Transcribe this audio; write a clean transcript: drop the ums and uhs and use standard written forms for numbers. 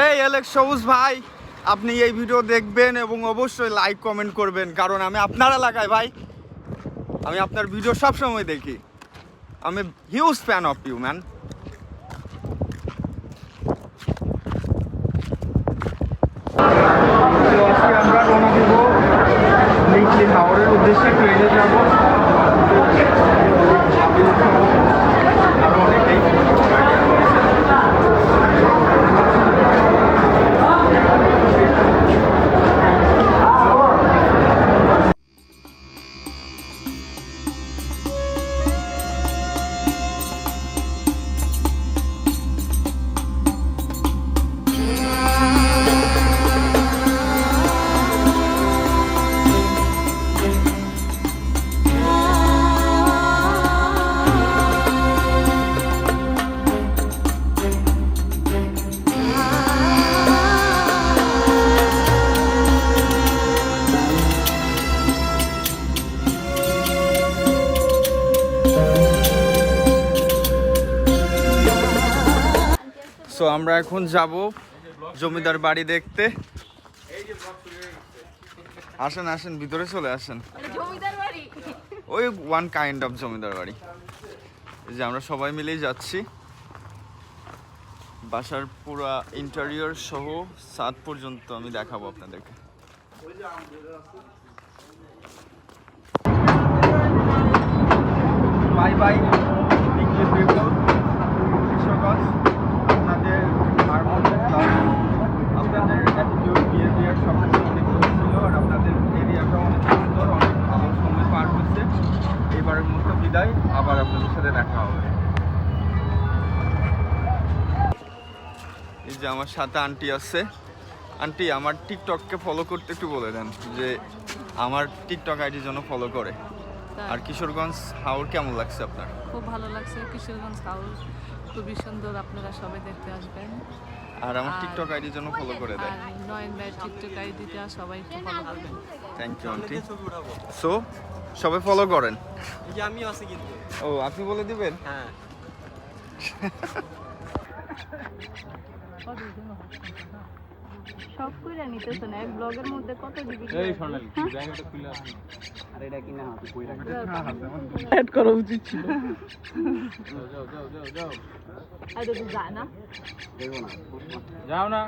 এই এলেক্স সবুজ ভাই, আপনি এই ভিডিও দেখবেন এবং অবশ্যই লাইক কমেন্ট করবেন, কারণ আমি আপনার এলাকায় ভাই, আমি আপনার ভিডিও সব সময় দেখি। আমি huge fan of you man. আমরা রওনা দিব লিংকলি হাওড়ের উদ্দেশ্যে, ট্রেনে যাবো। আরো অনেকেই সো আমরা এখন যাব জমিদার বাড়ি দেখতে। আসেন আসেন, ভিতরে চলে আসেন। ওই ওয়ান কাইন্ড অফ জমিদার বাড়ি। এই যে আমরা সবাই মিলেই যাচ্ছি। বাসার পুরো ইন্টেরিয়র সহ ছাদ পর্যন্ত আমি দেখাবো আপনাদেরকে। বাই বাই আপনাদের হারমোনিয়াম ক্লাস, আপনাদের অ্যাটিটিউড বিহেভিয়ার সব কিছু অনেক ভালো ছিল, আর আপনাদের এরিয়াটাও অনেক সুন্দর, অনেক ভালো সময় পার হচ্ছে। এবারের মতো বিদায়, আবার আপনাদের সাথে দেখা হবে। এই যে আমার সাথে আন্টি আছে। আন্টি, আমার টিকটককে ফলো করতে একটু বলে দেন, যে আমার টিকটক আইডির জন্য ফলো করে। আর কিশোরগঞ্জ হাওর কেমন লাগছে আপনার? খুব ভালো লাগছে। কিশোরগঞ্জ হাওর খুবই সুন্দর, আপনারা সবাই দেখতে আসবেন। আর আমার টিকটক আইডির জন্য ফলো করে দেয়। আর নয়ন ভাইয়ের টিকটক আইডিটা সবাই একটু ফলো করবেন। থ্যাংক ইউ আন্টি। সো সবাই ফলো করেন। এই যে আমিও আছি কিন্তু। ও, আপনি বলে দিবেন? হ্যাঁ। সব কইরা নিতেছ না, এক ব্লগের মধ্যে কত দিবি? এই সোনালি জায়গাটা খুলে আছে। আর এটা কি না হাতে কই রাখি? অ্যাড করা উচিত ছিল। যাও যাও যাও যাও। আরে তুই যা না। দেখো না। যাও না।